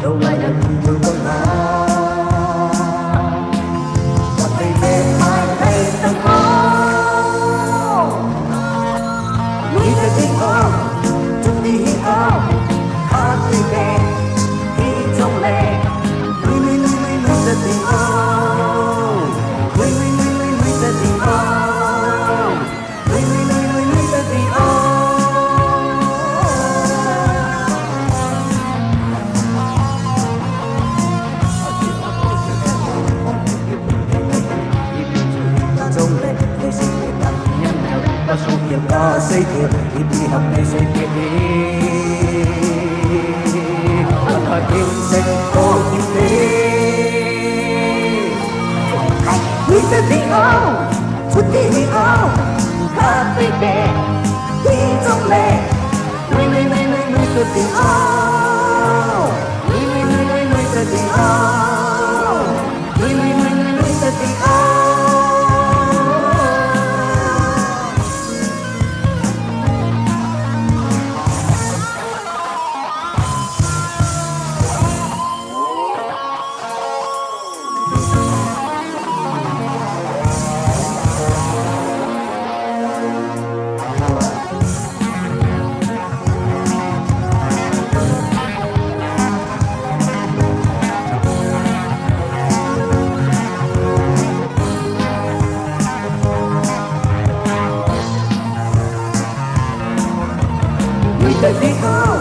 đâu lại là cùng đường con ta và ngày đêm mai hay tận hao lui về tiếng ao chung đi hi ao hát đi về đi trong lệ lui lui lui lui lui về tiếng ao lui lui lui lui lui về tiếng ao lui lui lui lui lui về tiếng ao. Và số kiếp ta xây thiệt ít đi học này xây thiệt đi lần hỏi tiếng sẽ có như thế quý sẽ đi áo chút đi đi áo hát về đẹp đi trong lệ lui lui lui lui lui sẽ đi áo lui lui lui lui lui sẽ đi áo lui lui lui lui lui sẽ đi áo. Đi ao